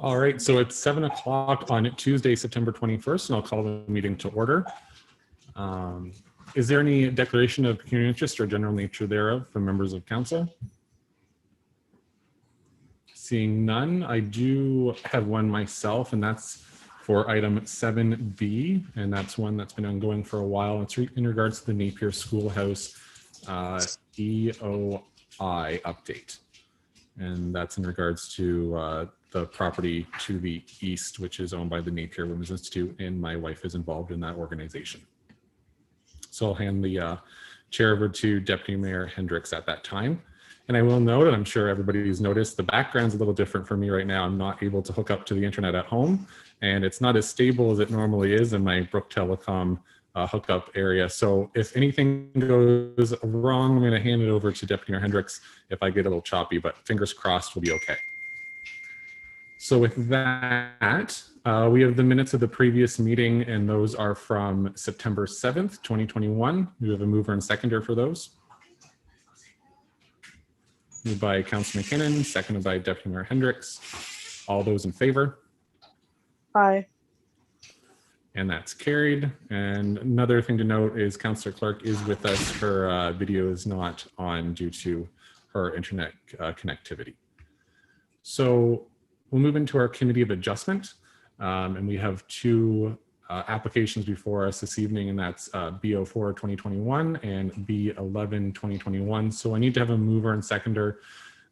All right, so it's 7 o'clock on Tuesday, September 21st, and I'll call the meeting to order. Is there any declaration of pecuniary interest or general nature thereof from members of council? Seeing none, I do have one myself, and that's for item 7B, and that's one that's been ongoing for a while. It's in regards to the Napier Schoolhouse EOI update. And that's in regards to the property to the east, which is owned by the Napier Women's Institute, and my wife is involved in that organization. So I'll hand the chair over to Deputy Mayor Hendricks at that time. And I will note, and I'm sure everybody's noticed, the background's a little different for me right now. I'm not able to hook up to the internet at home, and it's not as stable as it normally is in my Brook Telecom hookup area. So if anything goes wrong, I'm going to hand it over to Deputy Mayor Hendricks if I get a little choppy, but fingers crossed we'll be okay. So with that, we have the minutes of the previous meeting, and those are from September 7th, 2021. We have a mover and seconder for those. Moved by Councilor McKinnon, seconded by Deputy Mayor Hendricks. All those in favor? Aye. And that's carried. And another thing to note is Councillor Clark is with us. Her video is not on due to her internet connectivity. So we'll move into our committee of adjustment. And we have two applications before us this evening, and that's B04 2021 and B11 2021. So I need to have a mover and seconder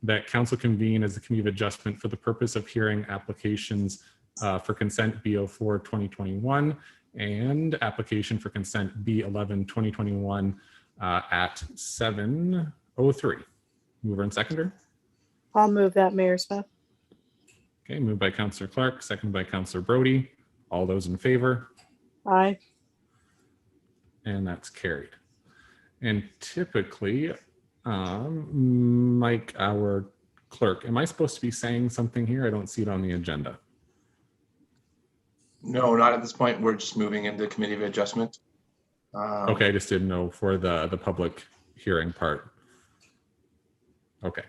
that council convene as the committee of adjustment for the purpose of hearing applications for consent B04 2021 and application for consent B11 2021 at 7:03. Mover and seconder. I'll move that, Mayor Smith. Okay, moved by Councillor Clark, seconded by Councillor Brody. All those in favor? Aye. And that's carried. And typically, Mike, our clerk, am I supposed to be saying something here? I don't see it on the agenda. No, not at this point. We're just moving into committee of adjustment. Okay, I just didn't know for the public hearing part. Okay.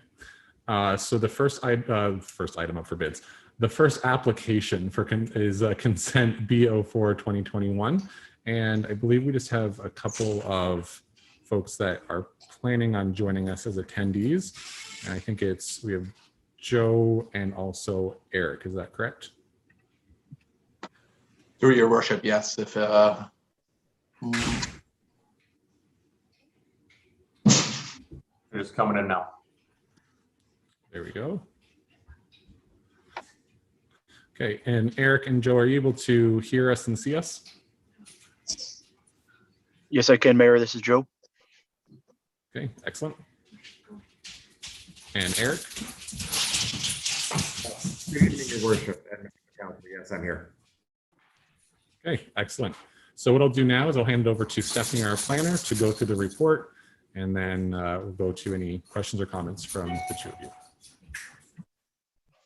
So the first item up for bids. The first application for is consent B04 2021. And I believe we just have a couple of folks that are planning on joining us as attendees. And I think we have Joe and also Eric. Is that correct? Through your worship, yes. If They're just coming in now. There we go. Okay, and Eric and Joe, are you able to hear us and see us? Yes, I can, Mayor. This is Joe. Okay, excellent. And Eric? Good evening, Your Worship. Yes, I'm here. Okay, excellent. So what I'll do now is I'll hand it over to Stephanie, our planner, to go through the report, and then we'll go to any questions or comments from the two of you.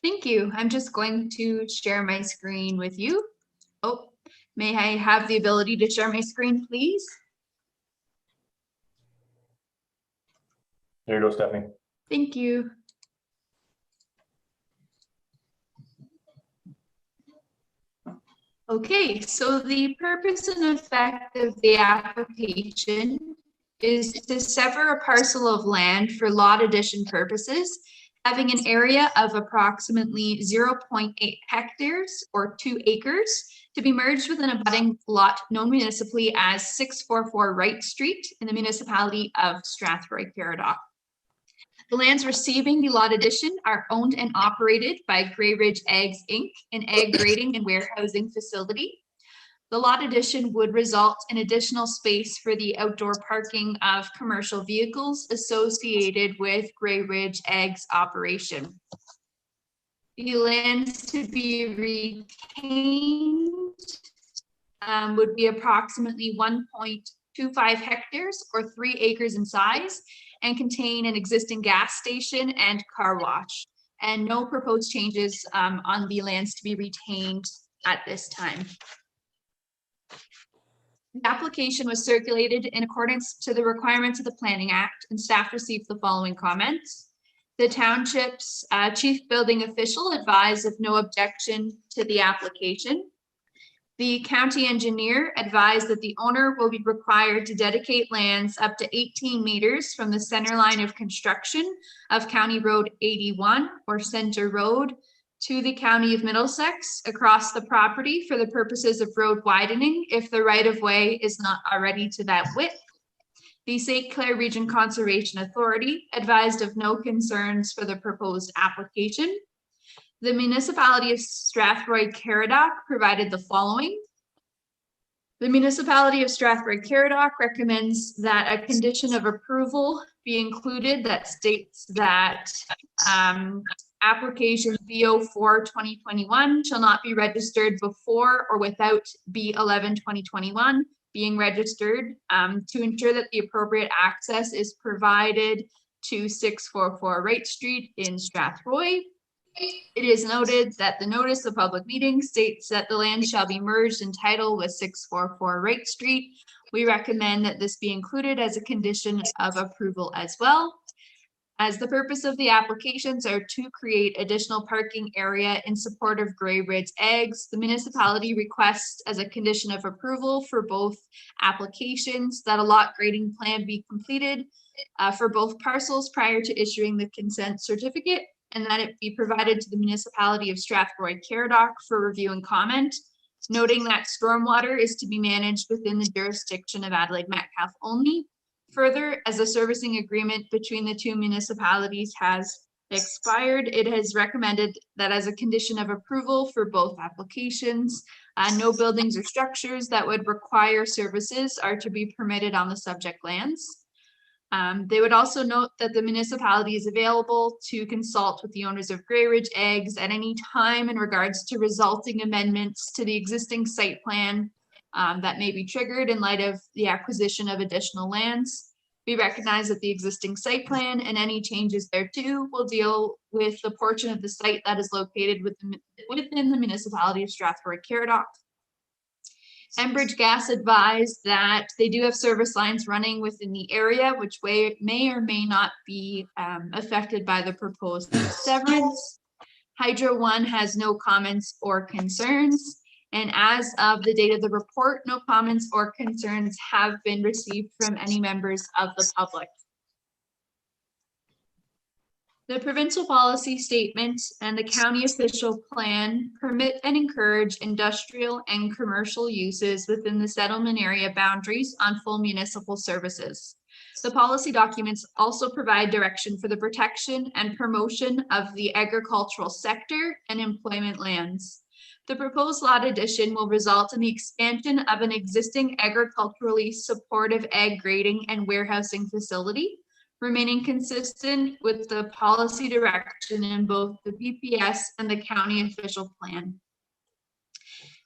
Thank you. I'm just going to share my screen with you. Oh, may I have the ability to share my screen, please? There you go, Stephanie. Thank you. Okay, so the purpose and effect of the application is to sever a parcel of land for lot addition purposes, having an area of approximately 0.8 hectares or 2 acres to be merged with an abutting lot known municipally as 644 Wright Street in the municipality of Strathroy-Caradoc. The lands receiving the lot addition are owned and operated by Grey Ridge Eggs Inc., an egg grading and warehousing facility. The lot addition would result in additional space for the outdoor parking of commercial vehicles associated with Grey Ridge Eggs operation. The lands to be retained would be approximately 1.25 hectares or 3 acres in size and contain an existing gas station and car wash, and no proposed changes on the lands to be retained at this time. The application was circulated in accordance to the requirements of the Planning Act, and staff received the following comments. The township's chief building official advised of no objection to the application. The county engineer advised that the owner will be required to dedicate lands up to 18 meters from the center line of construction of County Road 81 or Center Road to the County of Middlesex across the property for the purposes of road widening if the right-of-way is not already to that width. The St. Clair Region Conservation Authority advised of no concerns for the proposed application. The municipality of Strathroy-Caradoc provided the following. The municipality of Strathroy-Caradoc recommends that a condition of approval be included that states that application B04-2021 shall not be registered before or without B11-2021 being registered to ensure that the appropriate access is provided to 644 Wright Street in Strathroy. It is noted that the notice of public meeting states that the land shall be merged in title with 644 Wright Street. We recommend that this be included as a condition of approval as well. As the purpose of the applications are to create additional parking area in support of Grey Ridge Eggs, the municipality requests as a condition of approval for both applications that a lot grading plan be completed for both parcels prior to issuing the consent certificate, and that it be provided to the municipality of Strathroy-Caradoc for review and comment, noting that stormwater is to be managed within the jurisdiction of Adelaide Metcalfe only. Further, as a servicing agreement between the two municipalities has expired, it has recommended that as a condition of approval for both applications, no buildings or structures that would require services are to be permitted on the subject lands. They would also note that the municipality is available to consult with the owners of Grey Ridge Eggs at any time in regards to resulting amendments to the existing site plan that may be triggered in light of the acquisition of additional lands. We recognize that the existing site plan and any changes thereto will deal with the portion of the site that is located within the municipality of Strathroy-Caradoc. Enbridge Gas advised that they do have service lines running within the area, which may or may not be affected by the proposed severance. Hydro One has no comments or concerns. And as of the date of the report, no comments or concerns have been received from any members of the public. The provincial policy statement and the county official plan permit and encourage industrial and commercial uses within the settlement area boundaries on full municipal services. The policy documents also provide direction for the protection and promotion of the agricultural sector and employment lands. The proposed lot addition will result in the expansion of an existing agriculturally supportive ag grading and warehousing facility, remaining consistent with the policy direction in both the BPS and the county official plan.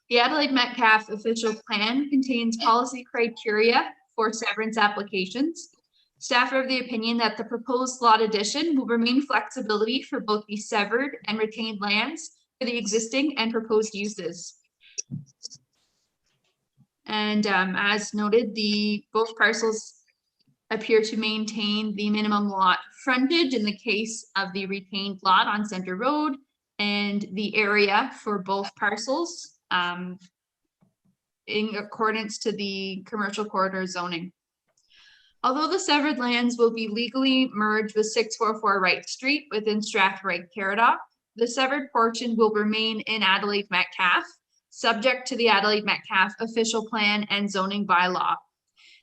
The Adelaide Metcalfe official plan contains policy criteria for severance applications. Staff are of the opinion that the proposed lot addition will remain flexibility for both the severed and retained lands for the existing and proposed uses. And as noted, both parcels appear to maintain the minimum lot frontage in the case of the retained lot on Center Road, and the area for both parcels in accordance to the commercial corridor zoning. Although the severed lands will be legally merged with 644 Wright Street within Strathroy-Caradoc, the severed portion will remain in Adelaide Metcalfe, subject to the Adelaide Metcalfe official plan and zoning bylaw.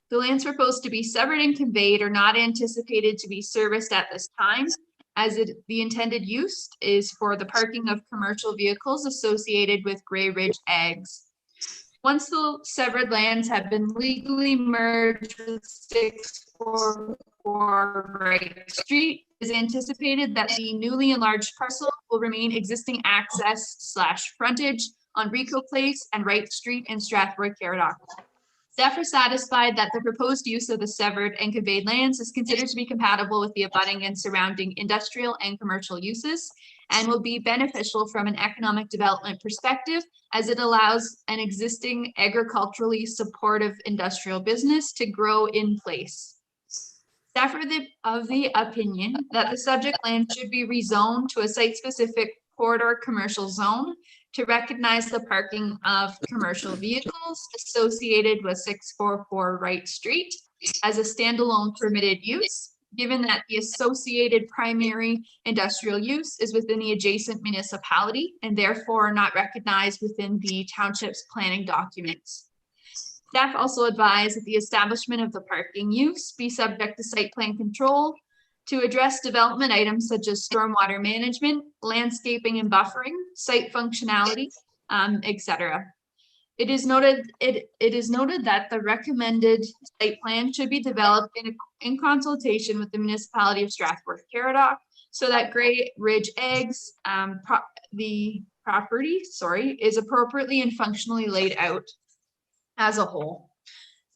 The lands proposed to be severed and conveyed are not anticipated to be serviced at this time, as the intended use is for the parking of commercial vehicles associated with Grey Ridge Eggs. Once the severed lands have been legally merged with 644 Wright Street, it is anticipated that the newly enlarged parcel will remain existing access / frontage on Rico Place and Wright Street in Strathroy-Caradoc. Staff are satisfied that the proposed use of the severed and conveyed lands is considered to be compatible with the abutting and surrounding industrial and commercial uses, and will be beneficial from an economic development perspective, as it allows an existing agriculturally supportive industrial business to grow in place. Staff are of the opinion that the subject land should be rezoned to a site-specific corridor commercial zone to recognize the parking of commercial vehicles associated with 644 Wright Street as a standalone permitted use, given that the associated primary industrial use is within the adjacent municipality and therefore not recognized within the township's planning documents. Staff also advised that the establishment of the parking use be subject to site plan control to address development items such as stormwater management, landscaping and buffering, site functionality, etc. It is noted that the recommended site plan should be developed in consultation with the municipality of Strathmore-Caradoc so that Grey Ridge Eggs, the property, is appropriately and functionally laid out as a whole.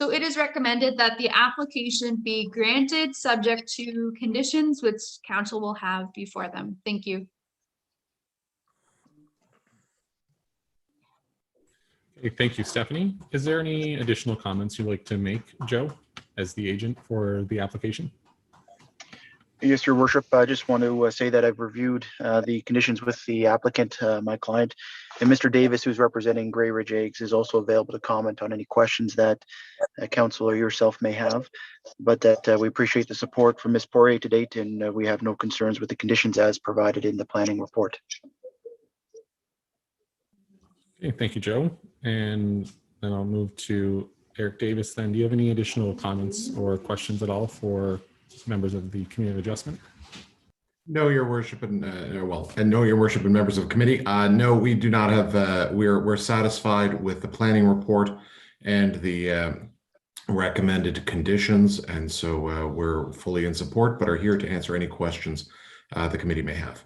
So it is recommended that the application be granted subject to conditions which council will have before them. Thank you. Okay, thank you, Stephanie. Is there any additional comments you'd like to make, Joe, as the agent for the application? Yes, Your Worship. I just want to say that I've reviewed the conditions with the applicant, my client, and Mr. Davis, who's representing Grey Ridge Eggs, is also available to comment on any questions that council or yourself may have. But that we appreciate the support from Ms. Poirier to date, and we have no concerns with the conditions as provided in the planning report. Okay, thank you, Joe. And then I'll move to Eric Davis then. Do you have any additional comments or questions at all for members of the Community of Adjustment? No, Your Worship, and no, Your Worship, and members of the committee. No, we do not have. We're satisfied with the planning report and the recommended conditions, and so we're fully in support, but are here to answer any questions the committee may have.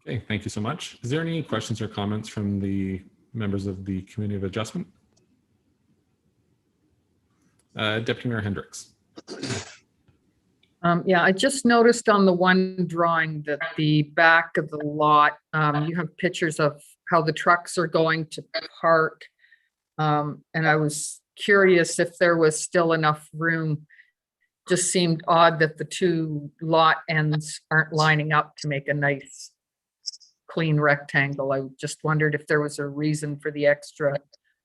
Okay, thank you so much. Is there any questions or comments from the members of the Community of Adjustment? Deputy Mayor Hendricks. Yeah, I just noticed on the one drawing that the back of the lot, you have pictures of how the trucks are going to park. And I was curious if there was still enough room. Just seemed odd that the two lot ends aren't lining up to make a nice clean rectangle. I just wondered if there was a reason for the extra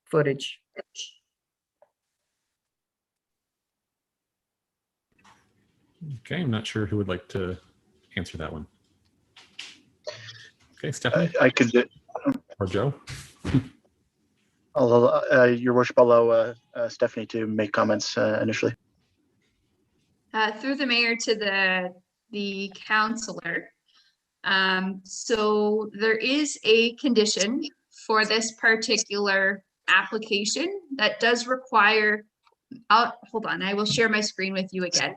footage. Okay, I'm not sure who would like to answer that one. Okay, Stephanie I could, or Joe. Your Worship, I'll allow Stephanie to make comments initially. Through the mayor to the councillor. So there is a condition for this particular application that does require, hold on, I will share my screen with you again.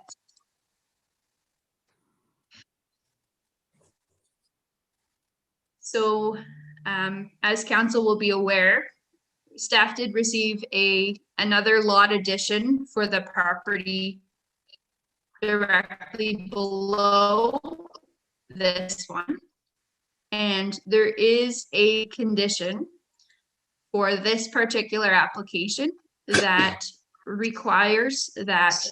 So as council will be aware, staff did receive another lot addition for the property directly below this one. And there is a condition for this particular application that requires that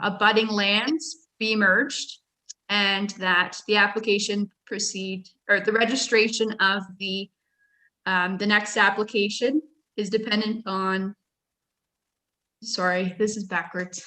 abutting lands be merged and that the application proceed, or the registration of the next application is dependent on, sorry, this is backwards.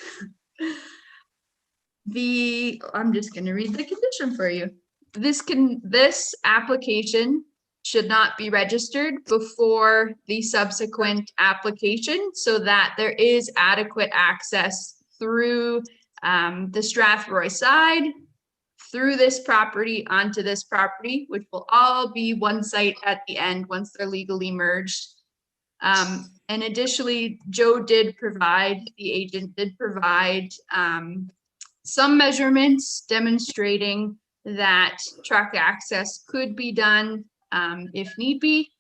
I'm just going to read the condition for you. This application should not be registered before the subsequent application so that there is adequate access through the Strathroy side, through this property onto this property, which will all be one site at the end once they're legally merged. And additionally, the agent did provide some measurements demonstrating that truck access could be done if need be,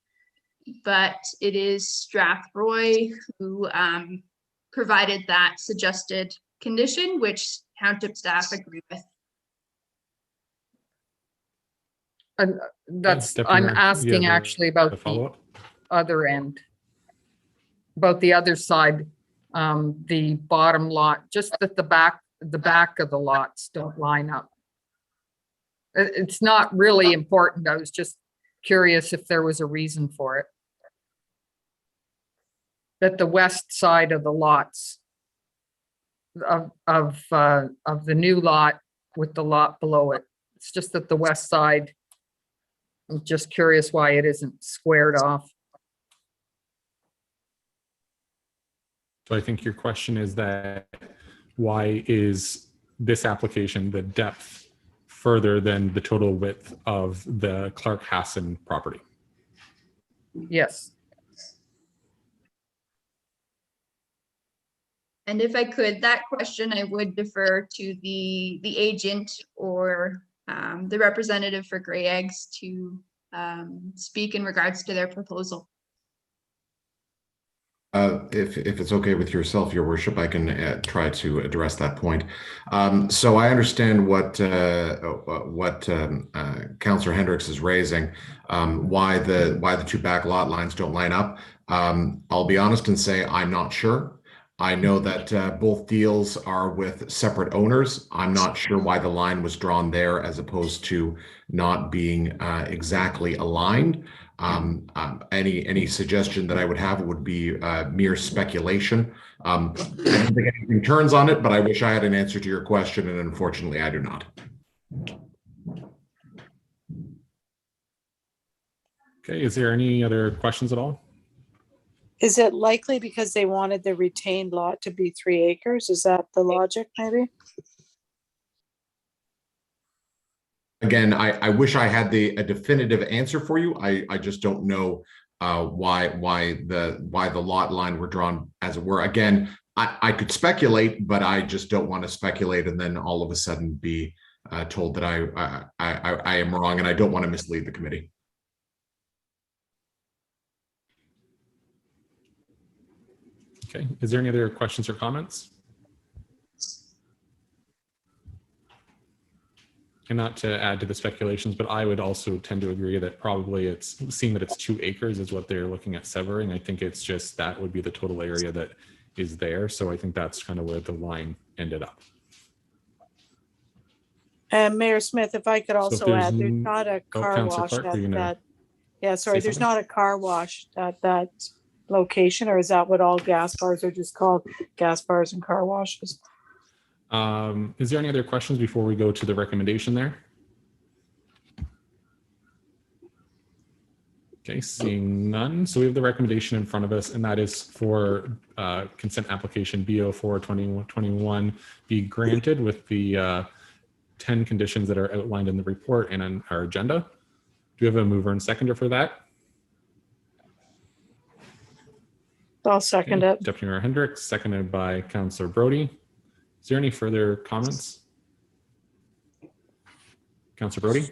but it is Strathroy who provided that suggested condition, which township staff agree with. And I'm asking actually about the other end, about the other side the bottom lot, just that the back of the lots don't line up. It's not really important. I was just curious if there was a reason for it. That the west side of the lots of the new lot with the lot below it. It's just that the west side, I'm just curious why it isn't squared off. So I think your question is that why is this application the depth further than the total width of the Clark Hassan property? Yes. And if I could, that question I would defer to the agent or the representative for Grey Eggs to speak in regards to their proposal. If it's okay with yourself, Your Worship, I can try to address that point. So I understand what Councillor Hendricks is raising, why the two back lot lines don't line up. I'll be honest and say I'm not sure. I know that both deals are with separate owners. I'm not sure why the line was drawn there as opposed to not being exactly aligned. Any suggestion that I would have would be mere speculation. I don't think anything turns on it, but I wish I had an answer to your question, and unfortunately I do not. Okay, is there any other questions at all? Is it likely because they wanted the retained lot to be 3 acres? Is that the logic maybe? Again, I wish I had a definitive answer for you. I just don't know why the lot line were drawn as it were. Again, I could speculate, but I just don't want to speculate and then all of a sudden be told that I am wrong, and I don't want to mislead the committee. Okay, is there any other questions or comments? And not to add to the speculations, but I would also tend to agree that probably it's seeing that it's 2 acres is what they're looking at severing. I think it's just that would be the total area that is there. So I think that's kind of where the line ended up. And Mayor Smith, if I could also there's add, there's not a car Councillor wash Clark, were you at gonna that. Yeah, sorry, say there's something? not a car wash at that location, or is that what all gas bars are just called? Gas bars and car washes? Is there any other questions before we go to the recommendation there? Okay, seeing none. So we have the recommendation in front of us, and that is for consent application B04-2021 be granted with the 10 conditions that are outlined in the report and on our agenda. Do we have a mover and seconder for that? I'll second it. Deputy Mayor Hendricks, seconded by Councillor Brody. Is there any further comments? Councillor Brody?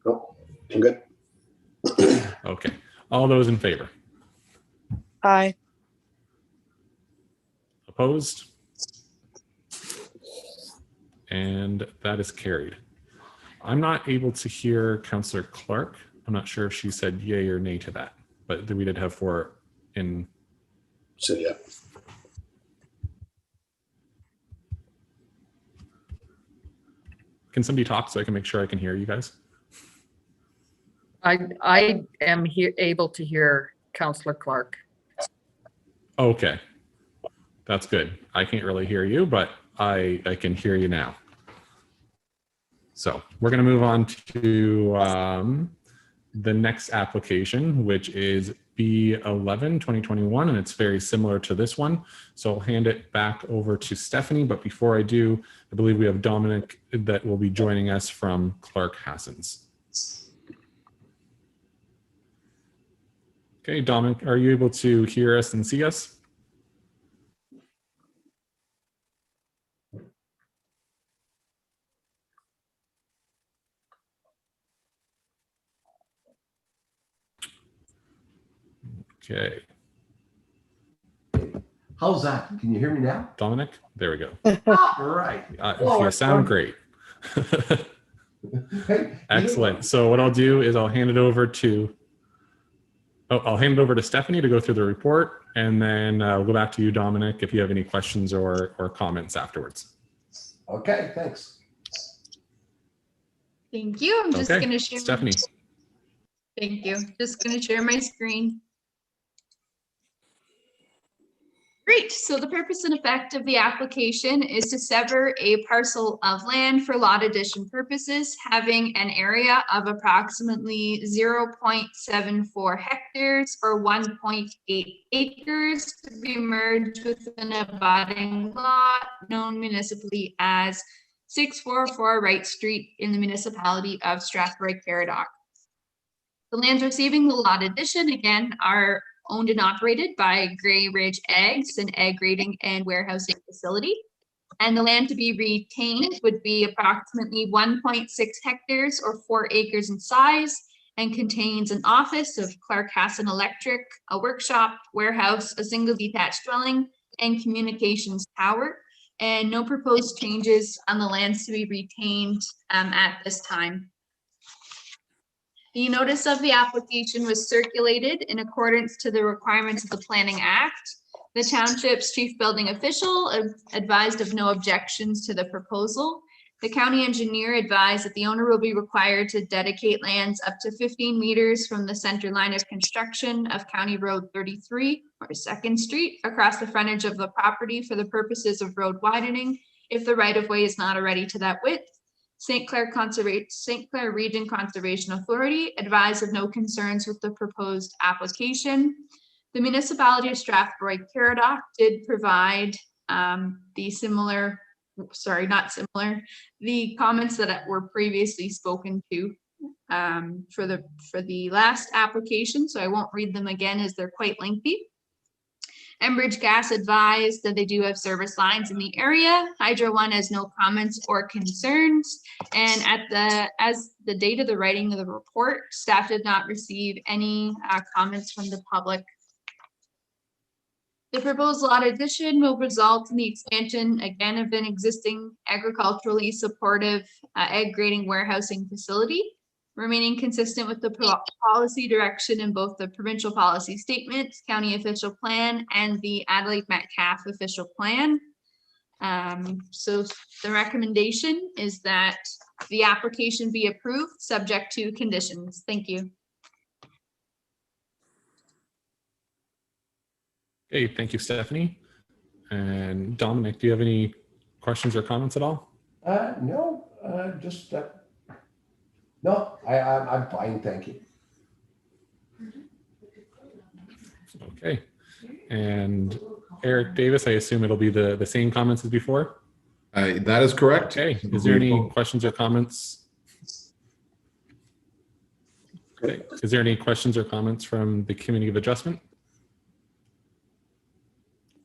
Nope, I'm good. Okay. All those in favor? Aye. Opposed? And that is carried. I'm not able to hear Councillor Clark. I'm not sure if she said yay or nay to that, but we did have 4 in. So yeah. Can somebody talk so I can make sure I can hear you guys? I am able to hear Councillor Clark. Okay. That's good. I can't really hear you, but I can hear you now. So we're going to move on to the next application, which is B11-2021, and it's very similar to this one. So I'll hand it back over to Stephanie. But before I do, I believe we have Dominic that will be joining us from Clark Hassan's. Okay, Dominic, are you able to hear us and see us? Okay, How's that? Can you hear me now? Dominic, there we go. All right. You sound great. Hey, Excellent. So what I'll do is I'll hand it over to, I'll hand it over to Stephanie to go through the report, and then we'll go back to you, Dominic, if you have any questions or comments afterwards. Okay, thanks. Thank you. I'm just Okay, going to share. Stephanie. Thank you. Just going to share my screen. Great. So the purpose and effect of the application is to sever a parcel of land for lot addition purposes, having an area of approximately 0.74 hectares or 1.8 acres to be merged with an abutting lot known municipally as 644 Wright Street in the municipality of Strathroy-Caradoc. The lands receiving the lot addition, again, are owned and operated by Grey Ridge Eggs, an egg grading and warehousing facility. And the land to be retained would be approximately 1.6 hectares or 4 acres in size, and contains an office of Clark Hassan Electric, a workshop, warehouse, a single detached dwelling, and communications tower. And no proposed changes on the lands to be retained at this time. The notice of the application was circulated in accordance to the requirements of the Planning Act. The township's chief building official advised of no objections to the proposal. The county engineer advised that the owner will be required to dedicate lands up to 15 meters from the center line of construction of County Road 33 or 2nd Street across the frontage of the property for the purposes of road widening if the right-of-way is not already to that width. St. Clair Region Conservation Authority advised of no concerns with the proposed application. The municipality of Strathroy-Caradoc did provide the comments that were previously spoken to for the last application, so I won't read them again as they're quite lengthy. Enbridge Gas advised that they do have service lines in the area. Hydro One has no comments or concerns. And as the date of the writing of the report, staff did not receive any comments from the public. The proposed lot addition will result in the expansion, again, of an existing agriculturally supportive egg grading warehousing facility, remaining consistent with the policy direction in both the provincial policy statements, county official plan, and the Adelaide Metcalfe official plan. So the recommendation is that the application be approved subject to conditions. Thank you. Okay, thank you, Stephanie. And Dominic, do you have any questions or comments at all? No, no, I'm fine, thank you. Okay. And Eric Davis, I assume it'll be the same comments as before? That is correct. Okay. Is there any questions or comments? Okay. Is there any questions or comments from the Committee of Adjustment?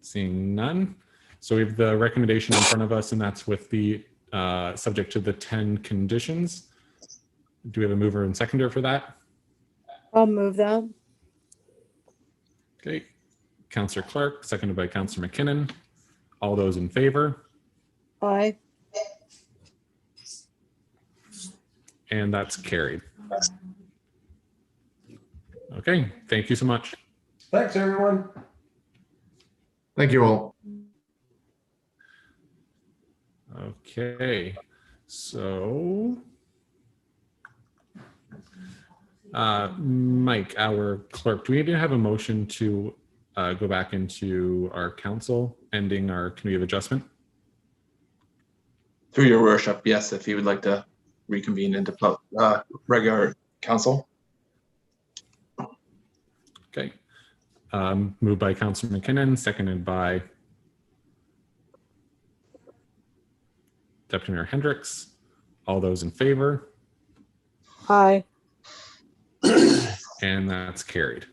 Seeing none. So we have the recommendation in front of us, and that's with the subject to the 10 conditions. Do we have a mover and seconder for that? I'll move that. Okay. Councillor Clark, seconded by Councillor McKinnon. All those in favor? Aye. And that's carried. Okay. Thank you so much. Thanks, everyone. Thank you all. Okay. So Mike, our clerk, do we need to have a motion to go back into our council, ending our Committee of Adjustment? Through your worship, yes, if you would like to reconvene into regular council. Okay. Moved by Councillor McKinnon, seconded by Deputy Mayor Hendricks. All those in favor? Aye. And that's carried.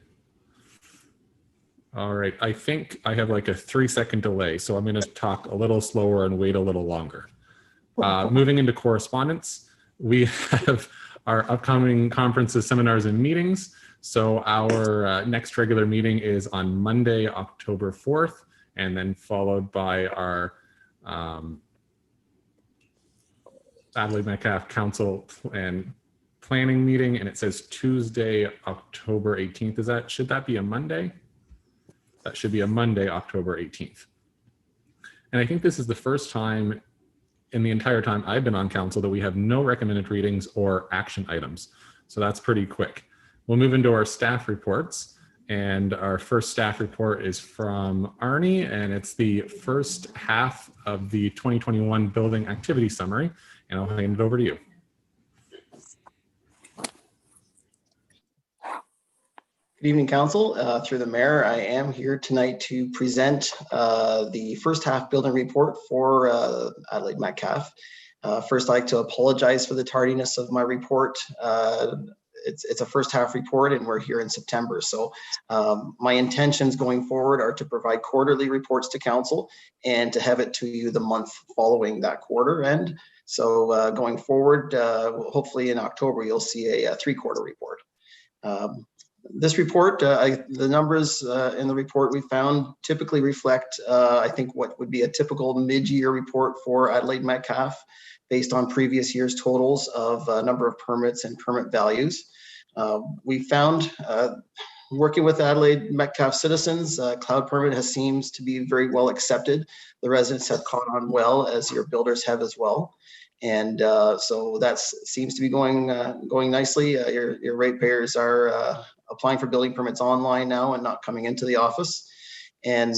All right, I think I have like a 3-second delay, so I'm going to talk a little slower and wait a little longer. Moving into correspondence, we have our upcoming conferences, seminars, and meetings. So our next regular meeting is on Monday, October 4th, and then followed by our Adelaide Metcalfe Council and planning meeting, and it says Tuesday, October 18th. Should that be a Monday? That should be a Monday, October 18th. And I think this is the first time in the entire time I've been on council that we have no recommended readings or action items. So that's pretty quick. We'll move into our staff reports. And our first staff report is from Arnie, and it's the first half of the 2021 building activity summary. And I'll hand it over to you. Good evening, Council. Through the Mayor, I am here tonight to present the first half building report for Adelaide Metcalfe. First, I'd like to apologize for the tardiness of my report. It's a first half report and we're here in September. So my intentions going forward are to provide quarterly reports to Council and to have it to you the month following that quarter end. So going forward, hopefully in October, you'll see a 3-quarter report. This report, the numbers in the report we found typically reflect, I think, what would be a typical mid-year report for Adelaide Metcalfe based on previous year's totals of number of permits and permit values. We found, working with Adelaide Metcalfe citizens, cloud permit seems to be very well accepted. The residents have caught on well, as your builders have as well. And so that seems to be going nicely. Your ratepayers are applying for building permits online now and not coming into the office. And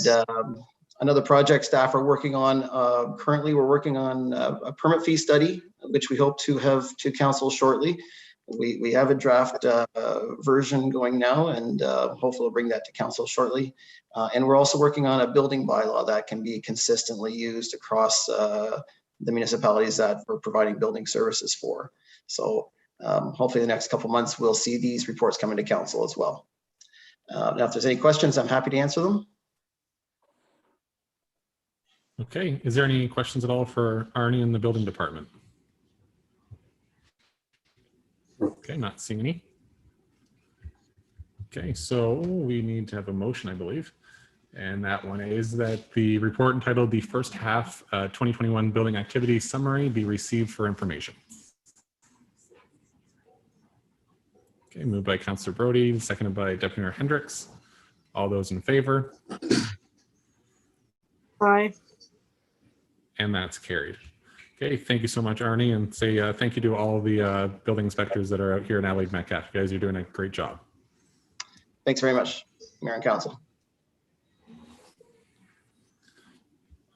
another project staff are working on, currently we're working on a permit fee study, which we hope to have to Council shortly. We have a draft version going now, and hopefully we'll bring that to Council shortly. And we're also working on a building bylaw that can be consistently used across the municipalities that we're providing building services for. So hopefully the next couple months, we'll see these reports coming to Council as well. Now, if there's any questions, I'm happy to answer them. Okay, is there any questions at all for Arnie in the building department? Okay, not seeing any. Okay, so we need to have a motion, I believe. And that one is that the report entitled the first half 2021 building activity summary be received for information. Okay, moved by Councillor Brody, seconded by Deputy Mayor Hendricks. All those in favor? Aye. And that's carried. Okay, thank you so much, Arnie, and say thank you to all the building inspectors that are out here in Adelaide Metcalfe. You guys are doing a great job. Thanks very much, Mayor and Council.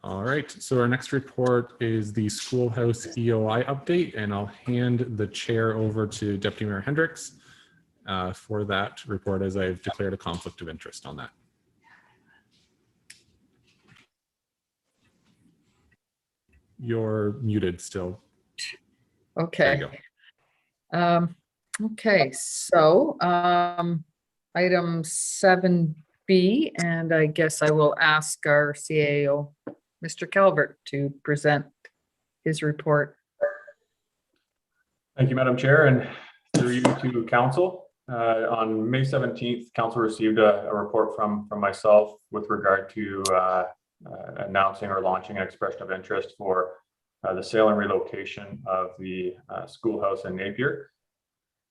All right, so our next report is the schoolhouse EOI update, and I'll hand the chair over to Deputy Mayor Hendricks for that report, as I've declared a conflict of interest on that. You're muted still. Okay. There you go. Okay, so item 7B, and I guess I will ask our CAO, Mr. Calvert, to present his report. Thank you, Madam Chair, and through you to Council. On May 17th, Council received a report from myself with regard to announcing or launching an expression of interest for the sale and relocation of the schoolhouse in Napier.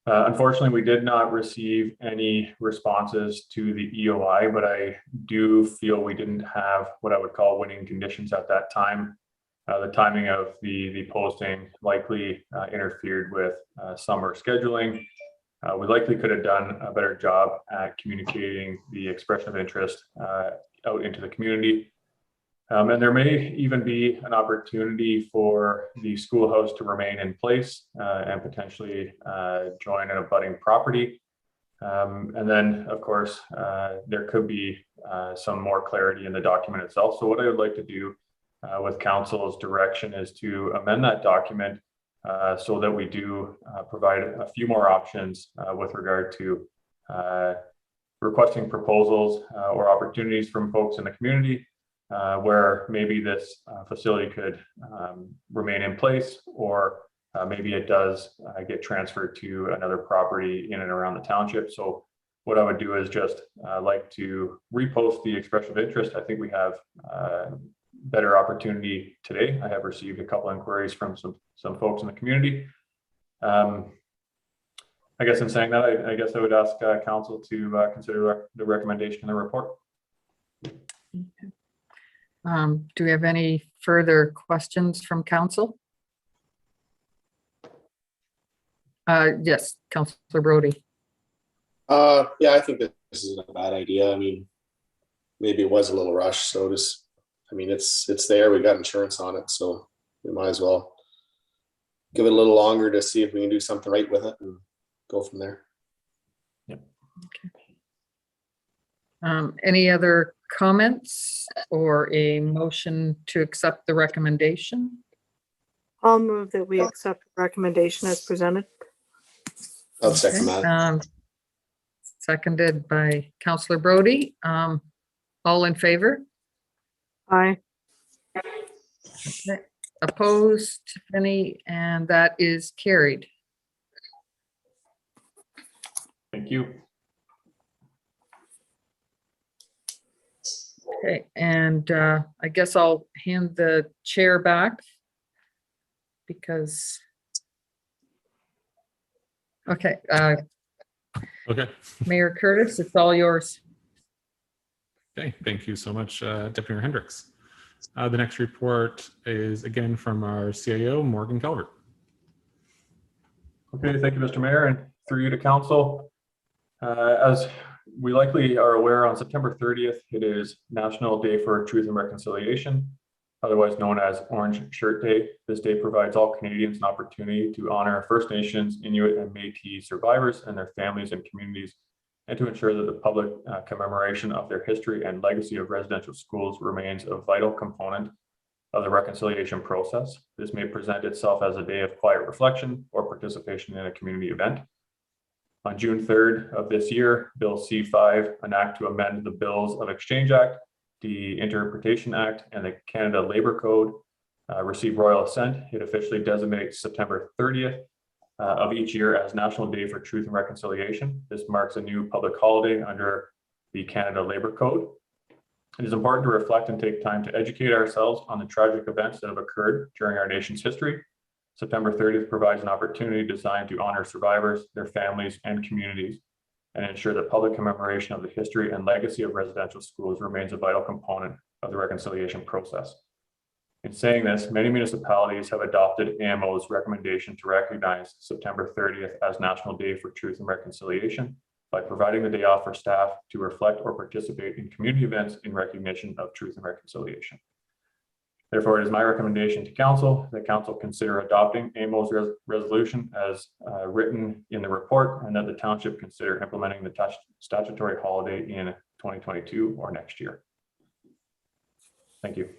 Unfortunately, we did not receive any responses to the EOI, but I do feel we didn't have what I would call winning conditions at that time. The timing of the posting likely interfered with summer scheduling. We likely could have done a better job at communicating the expression of interest out into the community. And there may even be an opportunity for the schoolhouse to remain in place and potentially join an abutting property. And then, of course, there could be some more clarity in the document itself. So what I would like to do with Council's direction is to amend that document so that we do provide a few more options with regard to requesting proposals or opportunities from folks in the community where maybe this facility could remain in place, or maybe it does get transferred to another property in and around the township. So what I would do is just like to repost the expression of interest. I think we have better opportunity today. I have received a couple inquiries from some folks in the community. I guess in saying that, I guess I would ask council to consider the recommendation in the report. Do we have any further questions from council? Yes, Councillor Brody. Yeah, I think that this isn't a bad idea. I mean, maybe it was a little rushed, so just, I mean, it's there. We got insurance on it, so we might as well give it a little longer to see if we can do something right with it and go from there. Any other comments or a motion to accept the recommendation? I'll move that we accept the recommendation as presented. I'll second that. Seconded by Councillor Brody. All in favor? Aye. Okay. Opposed, any, and that is carried. Thank you. Okay, and I guess I'll hand the chair back because, okay, Okay. Mayor Curtis, it's all yours. Okay. Thank you so much, Deputy Mayor Hendricks. The next report is again from our CIO, Morgan Calvert. Okay, thank you, Mr. Mayor, and through you to council. As we likely are aware, on September 30th, it is National Day for Truth and Reconciliation, otherwise known as Orange Shirt Day. This day provides all Canadians an opportunity to honor First Nations, Inuit, and Métis survivors and their families and communities, and to ensure that the public commemoration of their history and legacy of residential schools remains a vital component of the reconciliation process. This may present itself as a day of quiet reflection or participation in a community event. On June 3rd of this year, Bill C5, an act to amend the Bills of Exchange Act, the Interpretation Act, and the Canada Labour Code received royal assent. It officially designates September 30th of each year as National Day for Truth and Reconciliation. This marks a new public holiday under the Canada Labour Code. It is important to reflect and take time to educate ourselves on the tragic events that have occurred during our nation's history. September 30th provides an opportunity designed to honor survivors, their families, and communities, and ensure that public commemoration of the history and legacy of residential schools remains a vital component of the reconciliation process. In saying this, many municipalities have adopted AMO's recommendation to recognize September 30th as National Day for Truth and Reconciliation by providing the day off for staff to reflect or participate in community events in recognition of truth and reconciliation. Therefore, it is my recommendation to council that council consider adopting AMO's resolution as written in the report, and that the township consider implementing the statutory holiday in 2022 or next year. Thank you.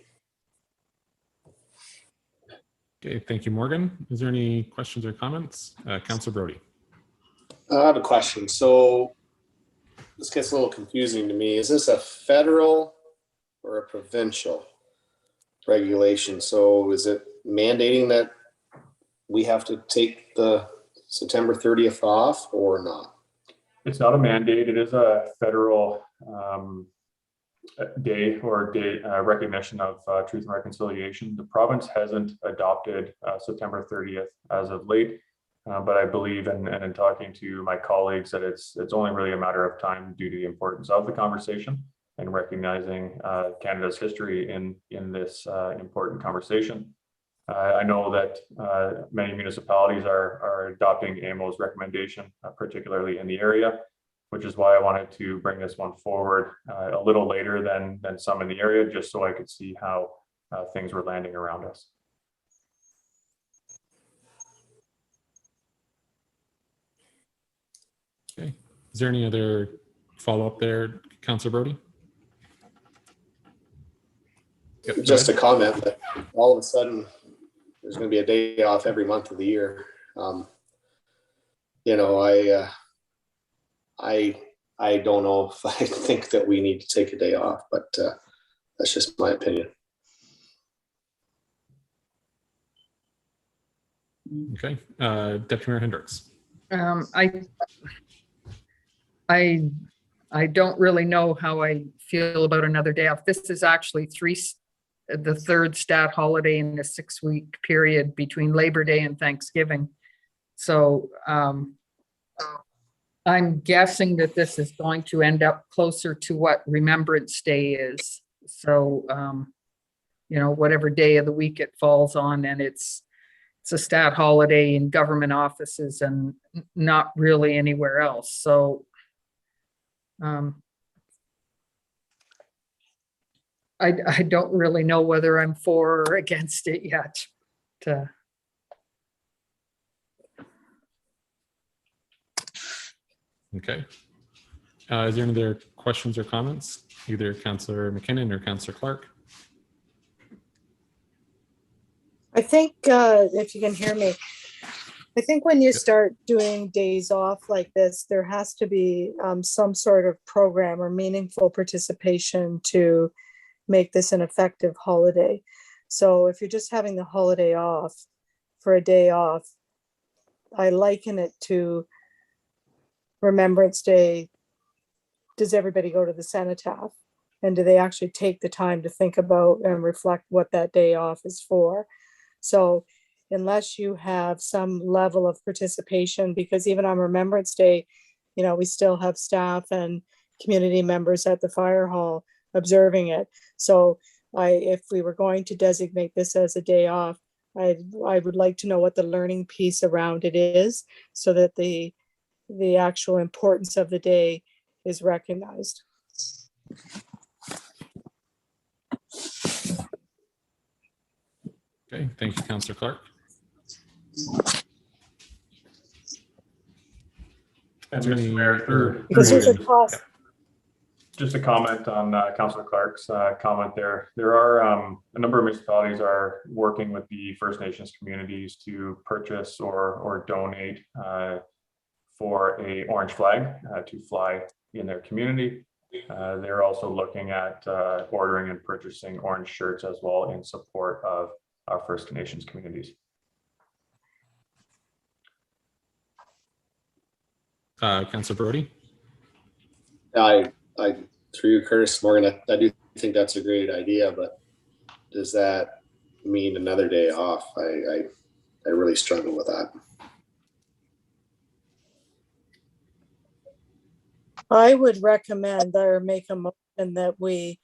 Okay, thank you, Morgan. Is there any questions or comments? Councillor Brody. I have a question. So this gets a little confusing to me. Is this a federal or a provincial regulation? So is it mandating that we have to take the September 30th off or not? It's not a mandate. It is a federal day or day recognition of truth and reconciliation. The province hasn't adopted September 30th as of late, but I believe, and in talking to my colleagues, that it's only really a matter of time due to the importance of the conversation and recognizing Canada's history in this important conversation. I know that many municipalities are adopting AMO's recommendation, particularly in the area, which is why I wanted to bring this one forward a little later than some in the area, just so I could see how things were landing around us. Okay. Is there any other follow-up there, Councillor Brody? Yep, just a comment that all of a sudden there's going to be a day off every month of the year. You know, I don't know if I think that we need to take a day off, but that's just my opinion. Okay, Deputy Mayor Hendricks. I don't really know how I feel about another day off. This is actually the third stat holiday in a 6-week period between Labor Day and Thanksgiving. So I'm guessing that this is going to end up closer to what Remembrance Day is. So, whatever day of the week it falls on, and it's a stat holiday in government offices and not really anywhere else. So, I don't really know whether I'm for or against it yet. Okay. Is there any other questions or comments? Either Councillor McKinnon or Councillor Clark? I think if you can hear me, I think when you start doing days off like this, there has to be some sort of program or meaningful participation to make this an effective holiday. So if you're just having the holiday off for a day off, I liken it to Remembrance Day. Does everybody go to the cenotaph? And do they actually take the time to think about and reflect what that day off is for? So unless you have some level of participation, because even on Remembrance Day, we still have staff and community members at the fire hall observing it. So if we were going to designate this as a day off, I would like to know what the learning piece around it is, so that the actual importance of the day is recognized. Okay, thank you, Councillor Clark. And Mr. Mayor, Because there's a cost. just a comment on Councillor Clark's comment there. There are a number of municipalities are working with the First Nations communities to purchase or donate for a orange flag to fly in their community. They're also looking at ordering and purchasing orange shirts as well in support of our First Nations communities. Councillor Brody? Through you, Curtis, Morgan, I do think that's a great idea, but does that mean another day off? I really struggle with that. I would recommend or make a motion that we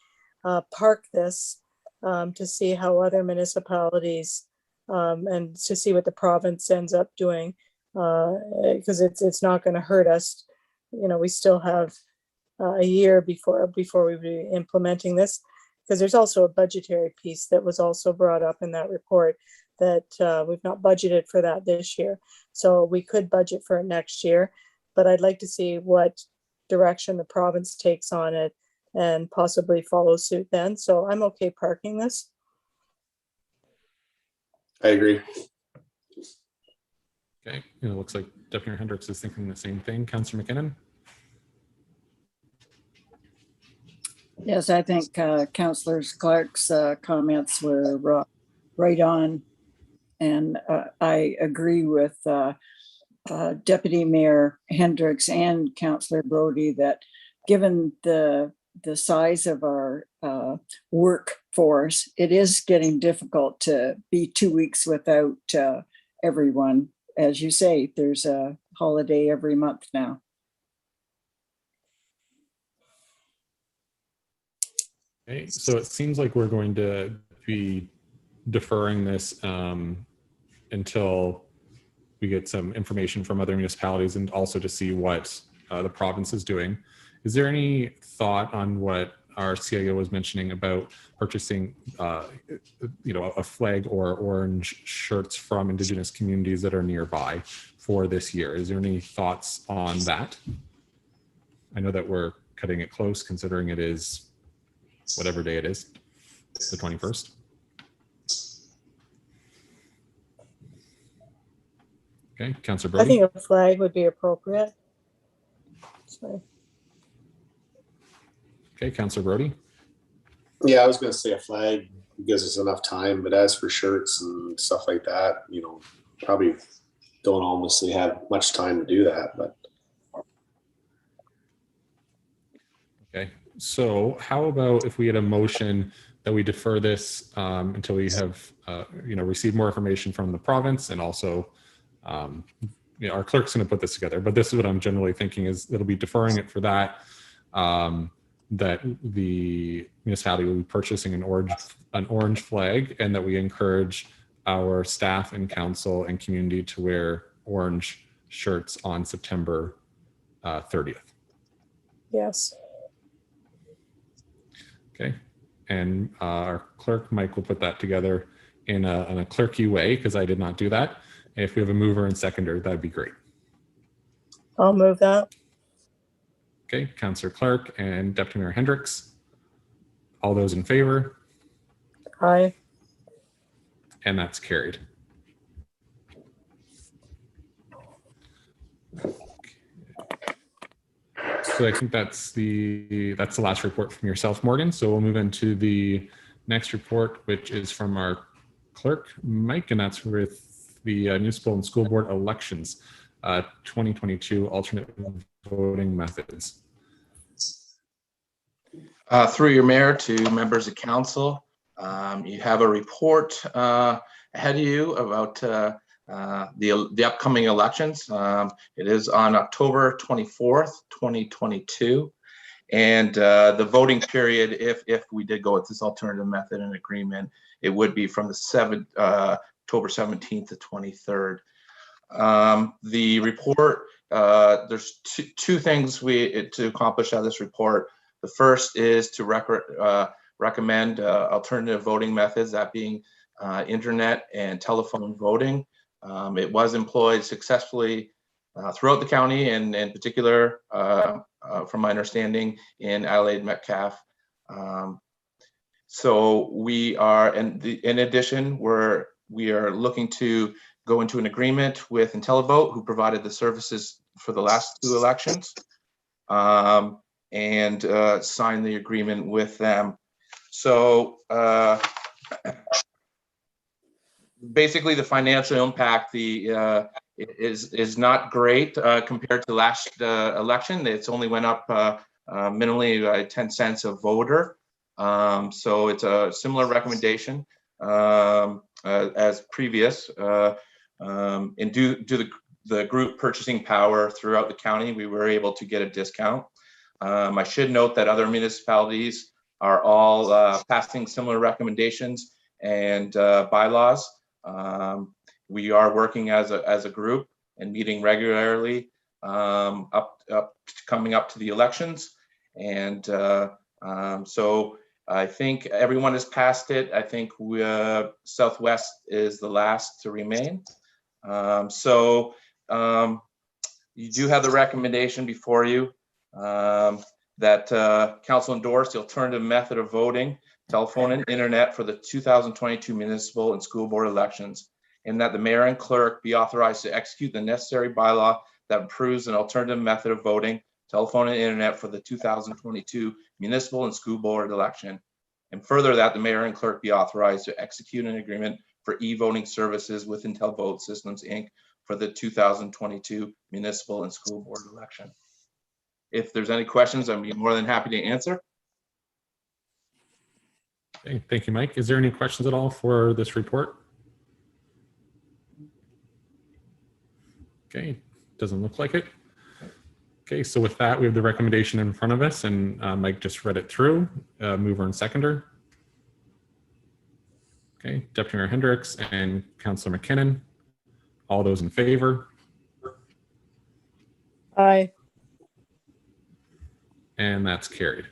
park this to see how other municipalities and to see what the province ends up doing, because it's not going to hurt us. We still have a year before we be implementing this, because there's also a budgetary piece that was also brought up in that report that we've not budgeted for that this year. So we could budget for it next year, but I'd like to see what direction the province takes on it and possibly follow suit then. So I'm okay parking this. I agree. Okay, it looks like Deputy Hendricks is thinking the same thing. Councillor McKinnon? Yes, I think Councillor Clark's comments were right on. And I agree with Deputy Mayor Hendricks and Councillor Brody that given the size of our workforce, it is getting difficult to be 2 weeks without everyone. As you say, there's a holiday every month now. Okay, so it seems like we're going to be deferring this until we get some information from other municipalities and also to see what the province is doing. Is there any thought on what our CIO was mentioning about purchasing, a flag or orange shirts from Indigenous communities that are nearby for this year? Is there any thoughts on that? I know that we're cutting it close considering it is whatever day it is, the 21st. Okay, Councillor Brody. I think a flag would be appropriate. Sorry. Okay, Councillor Brody. Yeah, I was going to say a flag gives us enough time, but as for shirts and stuff like that, probably don't honestly have much time to do that. But okay, so how about if we had a motion that we defer this until we have, received more information from the province and also our clerk's going to put this together, but this is what I'm generally thinking is it'll be deferring it for that. That the municipality will be purchasing an orange flag, and that we encourage our staff and council and community to wear orange shirts on September 30th. Yes. Okay, and our clerk Mike will put that together in a clerky way, because I did not do that. If we have a mover and seconder, that'd be great. I'll move that. Okay, Councillor Clark and Deputy Mayor Hendricks. All those in favor? Aye. And that's carried. So I think that's the last report from yourself, Morgan. So we'll move into the next report, which is from our clerk, Mike, and that's with the municipal and school board elections, 2022 alternate voting methods. Through your mayor to members of council, you have a report ahead of you about the upcoming elections. It is on October 24th, 2022. And the voting period, if we did go with this alternative method and agreement, it would be from the October 17th to 23rd. The report, there's two things to accomplish out of this report. The first is to recommend alternative voting methods, that being internet and telephone voting. It was employed successfully throughout the county, and in particular, from my understanding, in Adelaide Metcalfe. So we are, in addition, we are looking to go into an agreement with IntelliVote, who provided the services for the last two elections, and sign the agreement with them. So basically, the financial impact is not great compared to last election. It's only went up minimally by 10 cents a voter. So it's a similar recommendation as previous. And due to the group purchasing power throughout the county, we were able to get a discount. I should note that other municipalities are all passing similar recommendations and bylaws. We are working as a group and meeting regularly coming up to the elections. And so I think everyone has passed it. I think Southwest is the last to remain. So you do have the recommendation before you that council endorsed the alternative method of voting, telephone and internet, for the 2022 municipal and school board elections, and that the mayor and clerk be authorized to execute the necessary bylaw that approves an alternative method of voting, telephone and internet, for the 2022 municipal and school board election. And further, that the mayor and clerk be authorized to execute an agreement for e-voting services with IntelliVote Systems, Inc. for the 2022 municipal and school board election. If there's any questions, I'd be more than happy to answer. Okay, thank you, Mike. Is there any questions at all for this report? Okay, doesn't look like it. Okay, so with that, we have the recommendation in front of us, and Mike just read it through. Mover and seconder. Okay, Deputy Mayor Hendricks and Councillor McKinnon. All those in favor? Aye. And that's carried.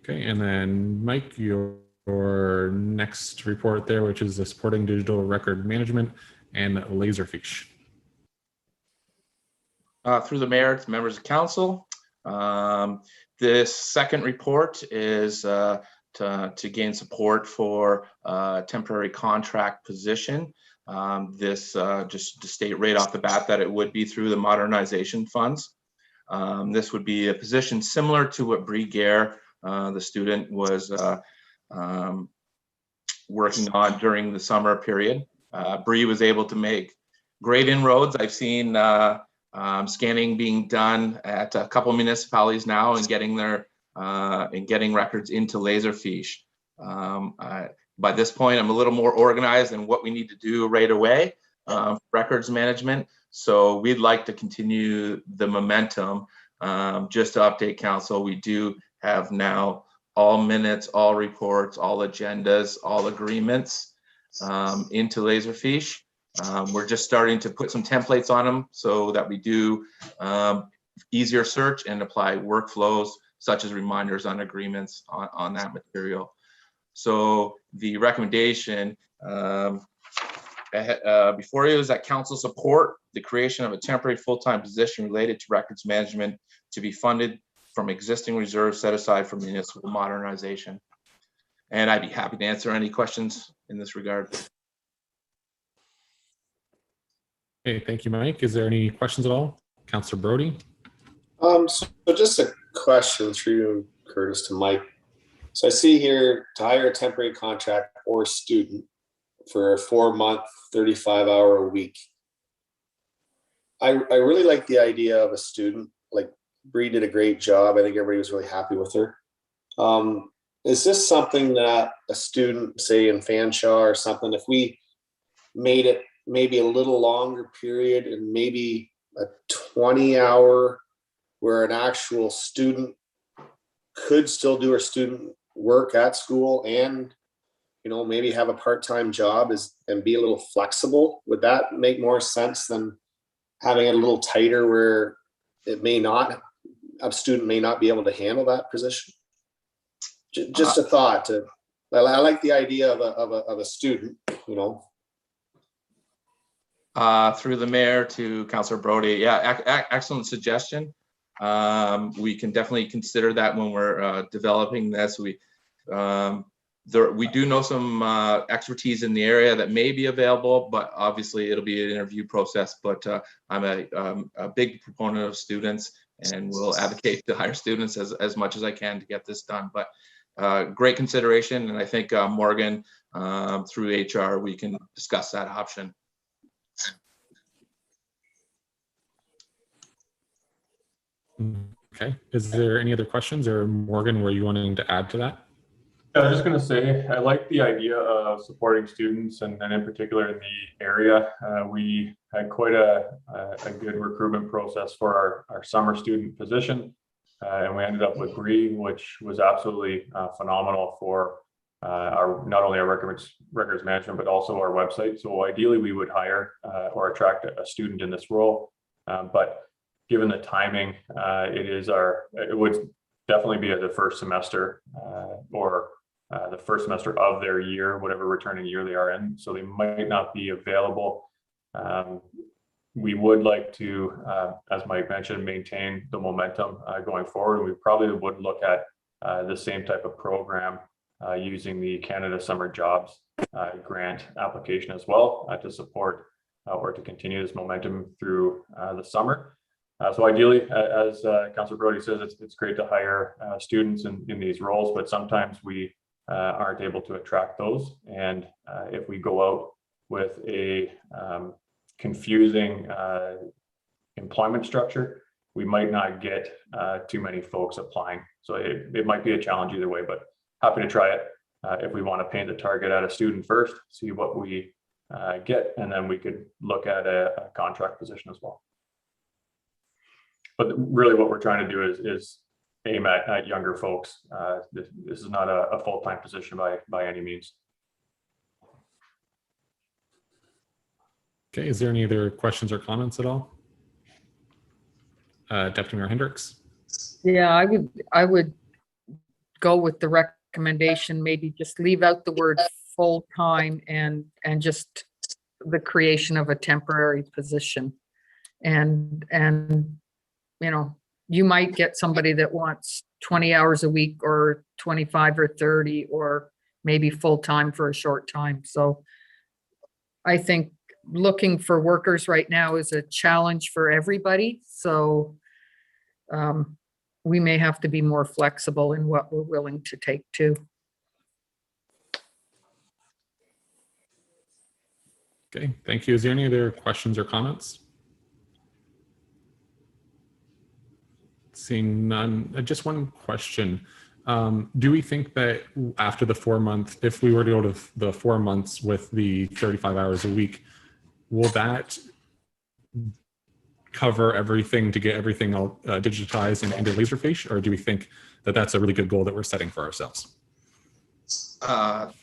Okay, and then Mike, your next report there, which is the supporting digital record management and Laserfish. Through the mayor to members of council, this second report is to gain support for a temporary contract position. This just to state right off the bat that it would be through the modernization funds. This would be a position similar to what Bree Gare, the student, was working on during the summer period. Bree was able to make great inroads. I've seen scanning being done at a couple of municipalities now, and getting records into Laserfish. By this point, I'm a little more organized in what we need to do right away. records management. So we'd like to continue the momentum. Just to update council, we do have now all minutes, all reports, all agendas, all agreements into Laserfiche. We're just starting to put some templates on them so that we do easier search and apply workflows such as reminders on agreements on that material. So the recommendation before you is that council support the creation of a temporary full-time position related to records management to be funded from existing reserves set aside for municipal modernization. And I'd be happy to answer any questions in this regard. Okay, thank you, Mike. Is there any questions at all? Councillor Brody? So just a question through Curtis to Mike. So I see here to hire a temporary contract or student for a 4-month, 35-hour a week. I really like the idea of a student. Like Bree did a great job. I think everybody was really happy with her. Is this something that a student, say in Fanshawe or something, if we made it maybe a little longer period and maybe a 20-hour where an actual student could still do her student work at school and, you know, maybe have a part-time job and be a little flexible? Would that make more sense than having it a little tighter where it may not, a student may not be able to handle that position? Just a thought. I like the idea of a student, you know. Through the mayor to Councillor Brody, yeah, excellent suggestion. We can definitely consider that when we're developing this. We do know some expertise in the area that may be available, but obviously it'll be an interview process. But I'm a big proponent of students and will advocate to hire students as much as I can to get this done. But great consideration, and I think Morgan, through HR, we can discuss that option. Okay, is there any other questions, or Morgan, were you wanting to add to that? Yeah, I was just going to say, I like the idea of supporting students, and in particular in the area. We had quite a good recruitment process for our summer student position, and we ended up with Bree, which was absolutely phenomenal for not only our records management, but also our website. So ideally, we would hire or attract a student in this role, but given the timing, it would definitely be the first semester or the first semester of their year, whatever returning year they are in. So they might not be available. We would like to, as Mike mentioned, maintain the momentum going forward. We probably would look at the same type of program using the Canada Summer Jobs grant application as well to support or to continue this momentum through the summer. So ideally, as Councillor Brody says, it's great to hire students in these roles, but sometimes we aren't able to attract those. And if we go out with a confusing employment structure, we might not get too many folks applying. So it might be a challenge either way, but happy to try it if we want to paint the target at a student first, see what we get, and then we could look at a contract position as well. But really what we're trying to do is aim at younger folks. This is not a full-time position by any means. Okay, is there any other questions or comments at all? Deputy Mayor Hendricks? Yeah, I would go with the recommendation, maybe just leave out the word full-time and just the creation of a temporary position. And you know, you might get somebody that wants 20 hours a week or 25 or 30 or maybe full-time for a short time. So I think looking for workers right now is a challenge for everybody. So we may have to be more flexible in what we're willing to take too. Okay, thank you. Is there any other questions or comments? Seeing none, just one question. Do we think that after the 4 months, if we were to go to the 4 months with the 35 hours a week, will that cover everything to get everything all digitized and into Laserfiche, or do we think that that's a really good goal that we're setting for ourselves?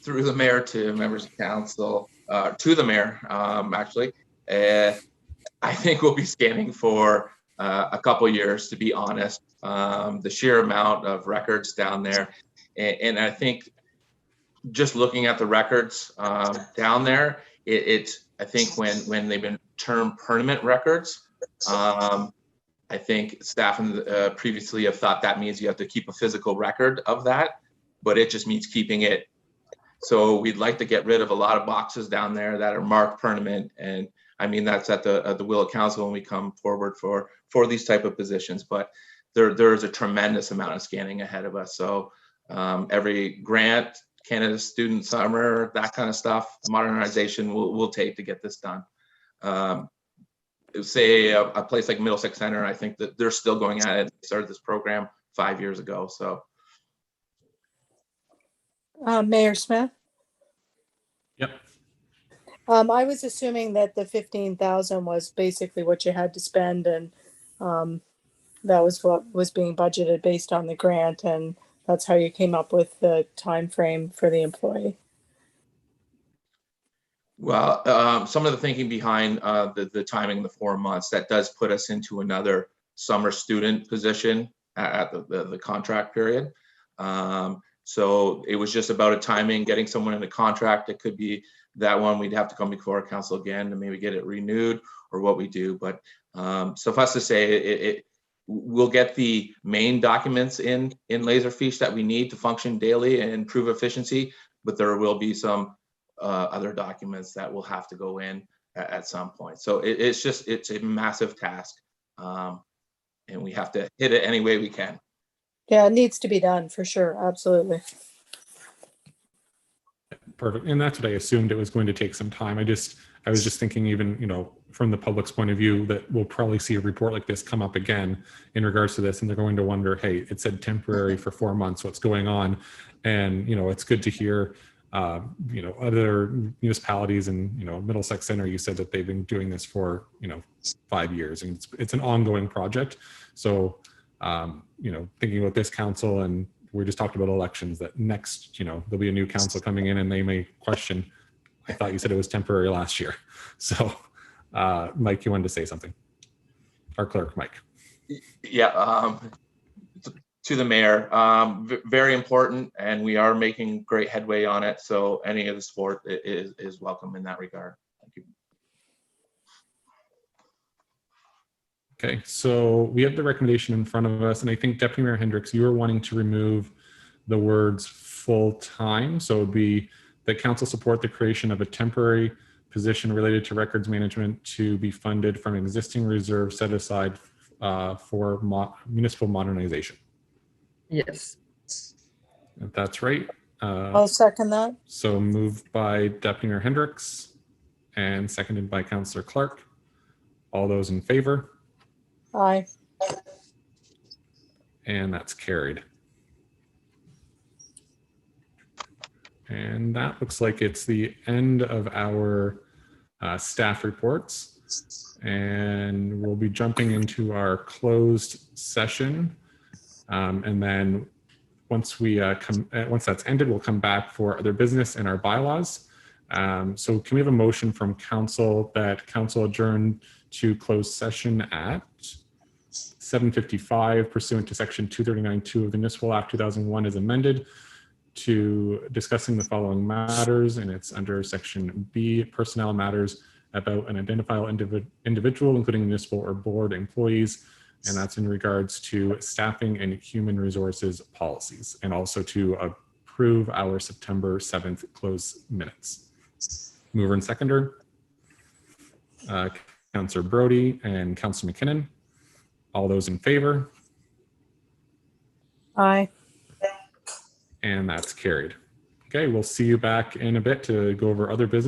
Through the mayor to members of council, to the mayor, actually, I think we'll be scanning for a couple years, to be honest. The sheer amount of records down there, and I think just looking at the records down there, I think when they've been termed permanent records, I think staff previously have thought that means you have to keep a physical record of that, but it just means keeping it. So we'd like to get rid of a lot of boxes down there that are marked permanent, and I mean that's at the will of council when we come forward for these type of positions. But there's a tremendous amount of scanning ahead of us. So every grant, Canada Student Summer, that kind of stuff, modernization will take to get this done. Say a place like Middlesex Center, I think that they're still going at it. They started this program 5 years ago. So Mayor Smith? Yep. I was assuming that the 15,000 was basically what you had to spend, and that was what was being budgeted based on the grant, and that's how you came up with the time frame for the employee. well, some of the thinking behind the timing, the 4 months, that does put us into another summer student position at the contract period. So it was just about a timing, getting someone in the contract. It could be that one we'd have to come before council again to maybe get it renewed, or what we do. But suffice to say, we'll get the main documents in Laserfiche that we need to function daily and improve efficiency, but there will be some other documents that will have to go in at some point. So it's a massive task, and we have to hit it any way we can. Yeah, it needs to be done for sure. Absolutely. Perfect. And that's what I assumed it was going to take some time. I was just thinking, even, from the public's point of view, that we'll probably see a report like this come up again in regards to this. And they're going to wonder, hey, it said temporary for 4 months, what's going on? And, it's good to hear, other municipalities and, Middlesex Center, you said that they've been doing this for, 5 years, and it's an ongoing project. So, thinking about this council, and we just talked about elections, that next, there'll be a new council coming in and they may question, I thought you said it was temporary last year. So, Mike, you wanted to say something? Our clerk, Mike. Yeah, to the mayor, very important, and we are making great headway on it. So any of the support is welcome in that regard. Thank you. Okay, so we have the recommendation in front of us, and I think Deputy Mayor Hendricks, you were wanting to remove the words full-time. So it would be that council support the creation of a temporary position related to records management to be funded from existing reserves set aside for municipal modernization. Yes. If that's right. I'll second that. So moved by Deputy Mayor Hendricks and seconded by Councillor Clark. All those in favor? Aye. And that's carried. And that looks like it's the end of our staff reports. And we'll be jumping into our closed session. And then once that's ended, we'll come back for other business and our bylaws. So can we have a motion from council that council adjourn to closed session at 7:55 pursuant to section 239(2) of the Municipal Act 2001 as amended, to discussing the following matters, and it's under section B, personnel matters about an identifiable individual, including municipal or board employees, and that's in regards to staffing and human resources policies, and also to approve our September 7th closed minutes. Mover and seconder, Councillor Brody and Councillor McKinnon. All those in favor? Aye. And that's carried. Okay, we'll see you back in a bit to go over other business.